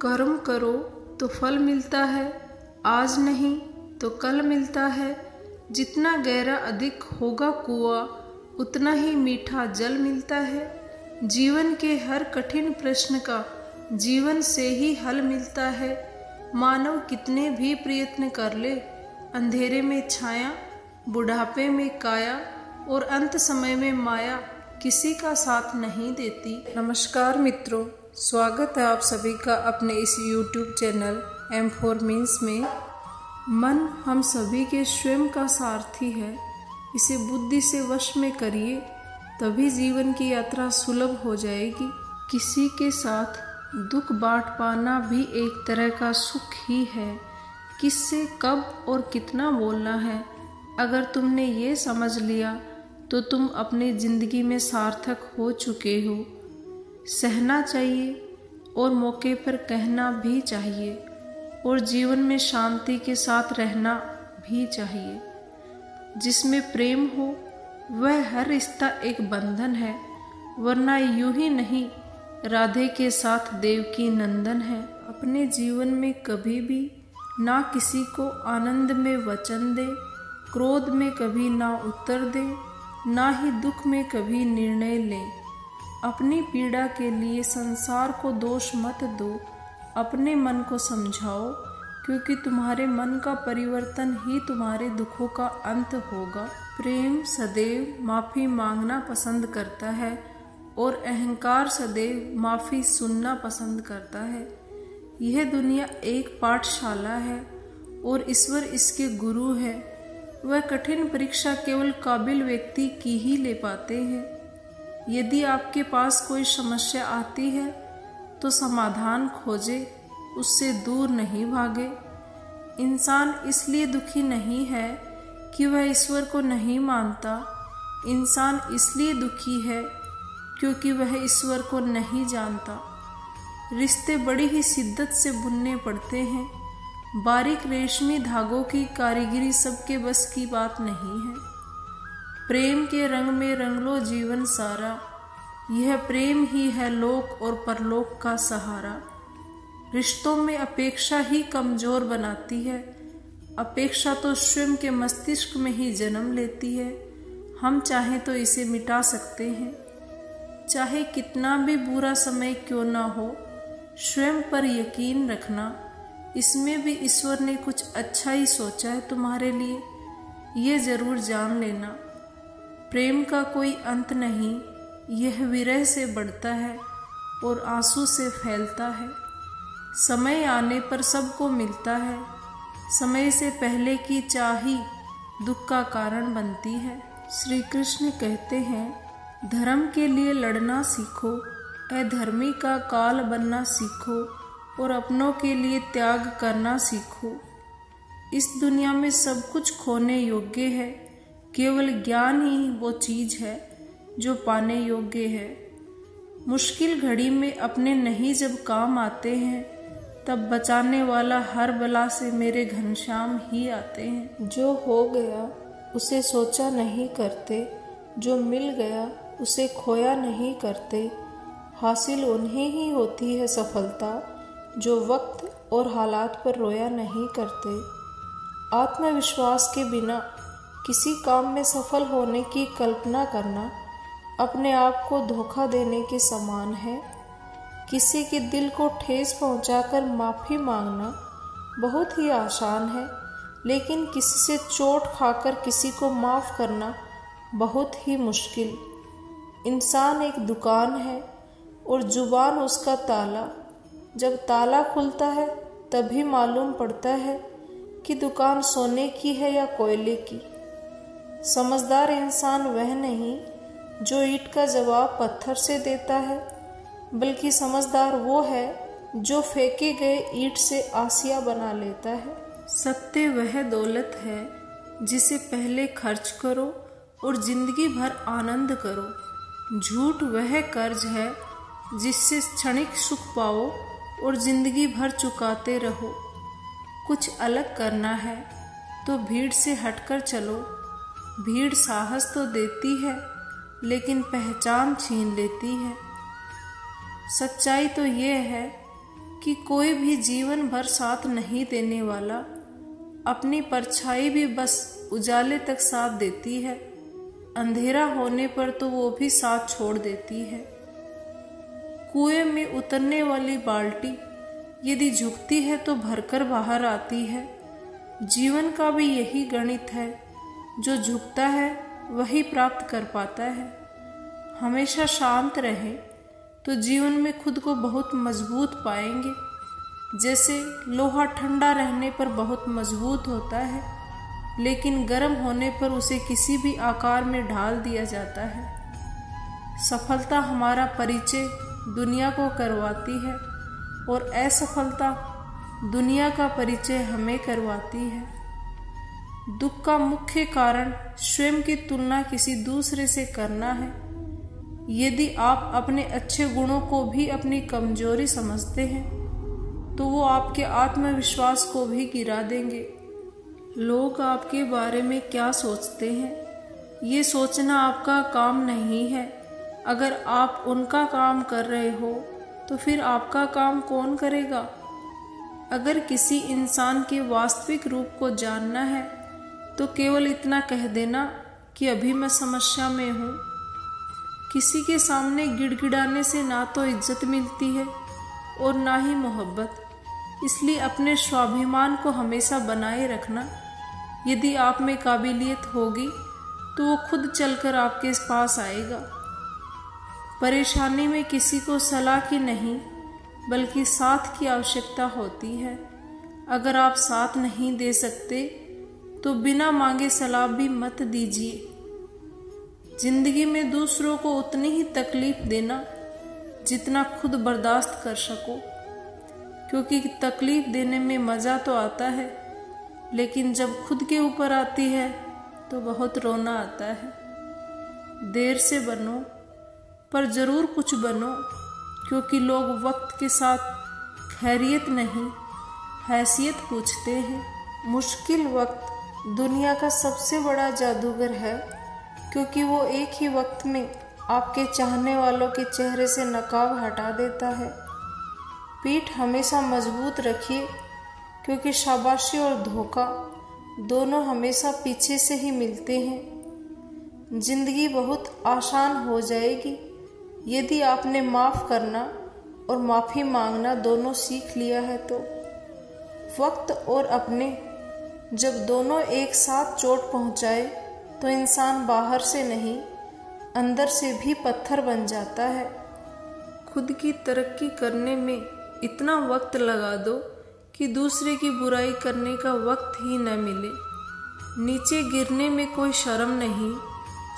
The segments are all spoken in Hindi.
कर्म करो तो फल मिलता है, आज नहीं तो कल मिलता है। जितना गहरा अधिक होगा कुआं, उतना ही मीठा जल मिलता है। जीवन के हर कठिन प्रश्न का जीवन से ही हल मिलता है। मानव कितने भी प्रयत्न कर ले, अंधेरे में छाया, बुढ़ापे में काया और अंत समय में माया किसी का साथ नहीं देती। नमस्कार मित्रों, स्वागत है आप सभी का अपने इस YouTube चैनल M4 मीन्स में। मन हम सभी के स्वयं का सारथी है, इसे बुद्धि से वश में करिए, तभी जीवन की यात्रा सुलभ हो जाएगी। किसी के साथ दुख बांट पाना भी एक तरह का सुख ही है। किससे कब और कितना बोलना है, अगर तुमने ये समझ लिया तो तुम अपनी जिंदगी में सार्थक हो चुके हो। सहना चाहिए और मौके पर कहना भी चाहिए, और जीवन में शांति के साथ रहना भी चाहिए। जिसमें प्रेम हो वह हर रिश्ता एक बंधन है, वरना यूं ही नहीं राधे के साथ देवकी नंदन है। अपने जीवन में कभी भी ना किसी को आनंद में वचन दे, क्रोध में कभी ना उत्तर दे, ना ही दुख में कभी निर्णय ले। अपनी पीड़ा के लिए संसार को दोष मत दो, अपने मन को समझाओ, क्योंकि तुम्हारे मन का परिवर्तन ही तुम्हारे दुखों का अंत होगा। प्रेम सदैव माफ़ी मांगना पसंद करता है और अहंकार सदैव माफ़ी सुनना पसंद करता है। यह दुनिया एक पाठशाला है और ईश्वर इसके गुरु है। वह कठिन परीक्षा केवल काबिल व्यक्ति की ही ले पाते हैं। यदि आपके पास कोई समस्या आती है तो समाधान खोजे, उससे दूर नहीं भागे। इंसान इसलिए दुखी नहीं है कि वह ईश्वर को नहीं मानता, इंसान इसलिए दुखी है क्योंकि वह ईश्वर को नहीं जानता। रिश्ते बड़ी ही शिद्दत से बुनने पड़ते हैं। बारीक रेशमी धागों की कारीगरी सबके बस की बात नहीं है। प्रेम के रंग में रंग लो जीवन सारा, यह प्रेम ही है लोक और परलोक का सहारा। रिश्तों में अपेक्षा ही कमजोर बनाती है। अपेक्षा तो स्वयं के मस्तिष्क में ही जन्म लेती है। हम चाहें तो इसे मिटा सकते हैं। चाहे कितना भी बुरा समय क्यों ना हो, स्वयं पर यकीन रखना, इसमें भी ईश्वर ने कुछ अच्छा ही सोचा है तुम्हारे लिए, ये जरूर जान लेना। प्रेम का कोई अंत नहीं, यह विरह से बढ़ता है और आंसू से फैलता है। समय आने पर सबको मिलता है, समय से पहले की चाही दुख का कारण बनती है। श्री कृष्ण कहते हैं, धर्म के लिए लड़ना सीखो, अधर्मी का काल बनना सीखो, और अपनों के लिए त्याग करना सीखो। इस दुनिया में सब कुछ खोने योग्य है, केवल ज्ञान ही वो चीज है जो पाने योग्य है। मुश्किल घड़ी में अपने नहीं जब काम आते हैं, तब बचाने वाला हर बला से मेरे घनश्याम ही आते हैं। जो हो गया उसे सोचा नहीं करते, जो मिल गया उसे खोया नहीं करते। हासिल उन्हें ही होती है सफलता, जो वक्त और हालात पर रोया नहीं करते। आत्मविश्वास के बिना किसी काम में सफल होने की कल्पना करना अपने आप को धोखा देने के समान है। किसी के दिल को ठेस पहुंचाकर माफ़ी मांगना बहुत ही आसान है, लेकिन किसी से चोट खाकर किसी को माफ़ करना बहुत ही मुश्किल। इंसान एक दुकान है और जुबान उसका ताला। जब ताला खुलता है तभी मालूम पड़ता है कि दुकान सोने की है या कोयले की। समझदार इंसान वह नहीं जो ईंट का जवाब पत्थर से देता है, बल्कि समझदार वो है जो फेंके गए ईंट से आसिया बना लेता है। सत्य वह दौलत है जिसे पहले खर्च करो और जिंदगी भर आनंद करो। झूठ वह कर्ज है जिससे क्षणिक सुख पाओ और जिंदगी भर चुकाते रहो। कुछ अलग करना है तो भीड़ से हटकर चलो। भीड़ साहस तो देती है, लेकिन पहचान छीन लेती है। सच्चाई तो ये है कि कोई भी जीवन भर साथ नहीं देने वाला। अपनी परछाई भी बस उजाले तक साथ देती है, अंधेरा होने पर तो वो भी साथ छोड़ देती है। कुएं में उतरने वाली बाल्टी यदि झुकती है तो भरकर बाहर आती है। जीवन का भी यही गणित है, जो झुकता है वही प्राप्त कर पाता है। हमेशा शांत रहे तो जीवन में खुद को बहुत मजबूत पाएंगे। जैसे लोहा ठंडा रहने पर बहुत मजबूत होता है, लेकिन गर्म होने पर उसे किसी भी आकार में ढाल दिया जाता है। सफलता हमारा परिचय दुनिया को करवाती है और असफलता दुनिया का परिचय हमें करवाती है। दुख का मुख्य कारण स्वयं की तुलना किसी दूसरे से करना है। यदि आप अपने अच्छे गुणों को भी अपनी कमजोरी समझते हैं तो वो आपके आत्मविश्वास को भी गिरा देंगे। लोग आपके बारे में क्या सोचते हैं, ये सोचना आपका काम नहीं है। अगर आप उनका काम कर रहे हो तो फिर आपका काम कौन करेगा? अगर किसी इंसान के वास्तविक रूप को जानना है तो केवल इतना कह देना कि अभी मैं समस्या में हूँ। किसी के सामने गिड़गिड़ाने से ना तो इज्जत मिलती है और ना ही मोहब्बत। इसलिए अपने स्वाभिमान को हमेशा बनाए रखना। यदि आप में काबिलियत होगी तो वो खुद चलकर आपके पास आएगा। परेशानी में किसी को सलाह की नहीं बल्कि साथ की आवश्यकता होती है। अगर आप साथ नहीं दे सकते तो बिना मांगे सलाह भी मत दीजिए। जिंदगी में दूसरों को उतनी ही तकलीफ देना जितना खुद बर्दाश्त कर सको, क्योंकि तकलीफ देने में मज़ा तो आता है, लेकिन जब खुद के ऊपर आती है तो बहुत रोना आता है। देर से बनो पर ज़रूर कुछ बनो, क्योंकि लोग वक्त के साथ खैरियत नहीं हैसियत पूछते हैं। मुश्किल वक्त दुनिया का सबसे बड़ा जादूगर है, क्योंकि वो एक ही वक्त में आपके चाहने वालों के चेहरे से नकाब हटा देता है। पीठ हमेशा मजबूत रखिए, क्योंकि शाबाशी और धोखा दोनों हमेशा पीछे से ही मिलते हैं। जिंदगी बहुत आसान हो जाएगी यदि आपने माफ़ करना और माफ़ी मांगना दोनों सीख लिया है तो। वक्त और अपने जब दोनों एक साथ चोट पहुंचाए तो इंसान बाहर से नहीं अंदर से भी पत्थर बन जाता है। खुद की तरक्की करने में इतना वक्त लगा दो कि दूसरे की बुराई करने का वक्त ही न मिले। नीचे गिरने में कोई शर्म नहीं,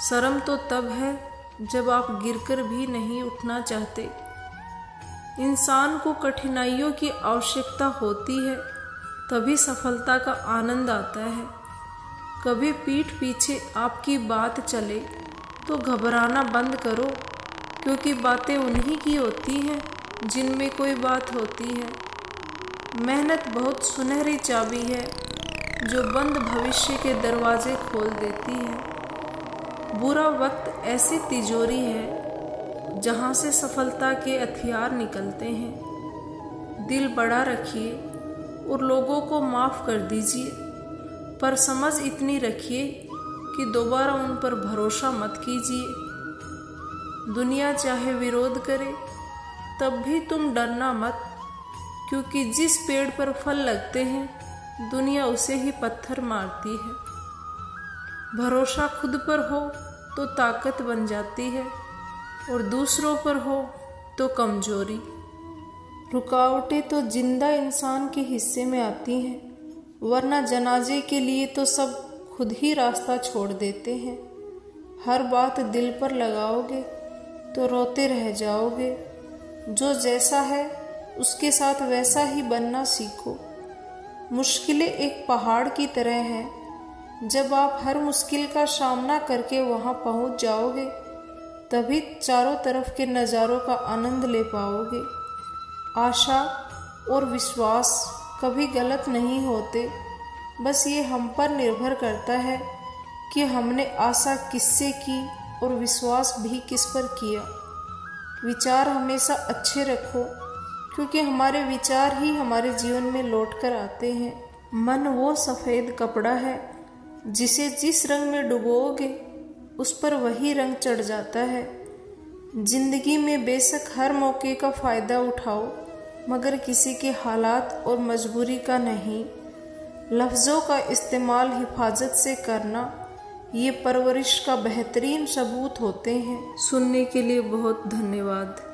शर्म तो तब है जब आप गिरकर भी नहीं उठना चाहते। इंसान को कठिनाइयों की आवश्यकता होती है, तभी सफलता का आनंद आता है। कभी पीठ पीछे आपकी बात चले तो घबराना बंद करो, क्योंकि बातें उन्हीं की होती हैं जिनमें कोई बात होती है। मेहनत बहुत सुनहरी चाबी है जो बंद भविष्य के दरवाजे खोल देती है। बुरा वक्त ऐसी तिजोरी है जहाँ से सफलता के हथियार निकलते हैं। दिल बड़ा रखिए और लोगों को माफ़ कर दीजिए, पर समझ इतनी रखिए कि दोबारा उन पर भरोसा मत कीजिए। दुनिया चाहे विरोध करे तब भी तुम डरना मत, क्योंकि जिस पेड़ पर फल लगते हैं दुनिया उसे ही पत्थर मारती है। भरोसा खुद पर हो तो ताकत बन जाती है और दूसरों पर हो तो कमजोरी। रुकावटें तो जिंदा इंसान के हिस्से में आती हैं, वरना जनाजे के लिए तो सब खुद ही रास्ता छोड़ देते हैं। हर बात दिल पर लगाओगे तो रोते रह जाओगे। जो जैसा है उसके साथ वैसा ही बनना सीखो। मुश्किलें एक पहाड़ की तरह हैं, जब आप हर मुश्किल का सामना करके वहां पहुंच जाओगे तभी चारों तरफ के नज़ारों का आनंद ले पाओगे। आशा और विश्वास कभी गलत नहीं होते, बस ये हम पर निर्भर करता है कि हमने आशा किससे की और विश्वास भी किस पर किया। विचार हमेशा अच्छे रखो, क्योंकि हमारे विचार ही हमारे जीवन में लौट कर आते हैं। मन वो सफ़ेद कपड़ा है जिसे जिस रंग में डुबोओगे उस पर वही रंग चढ़ जाता है। जिंदगी में बेशक हर मौके का फ़ायदा उठाओ, मगर किसी के हालात और मजबूरी का नहीं। लफ्ज़ों का इस्तेमाल हिफाजत से करना ये परवरिश का बेहतरीन सबूत होते हैं। सुनने के लिए बहुत धन्यवाद।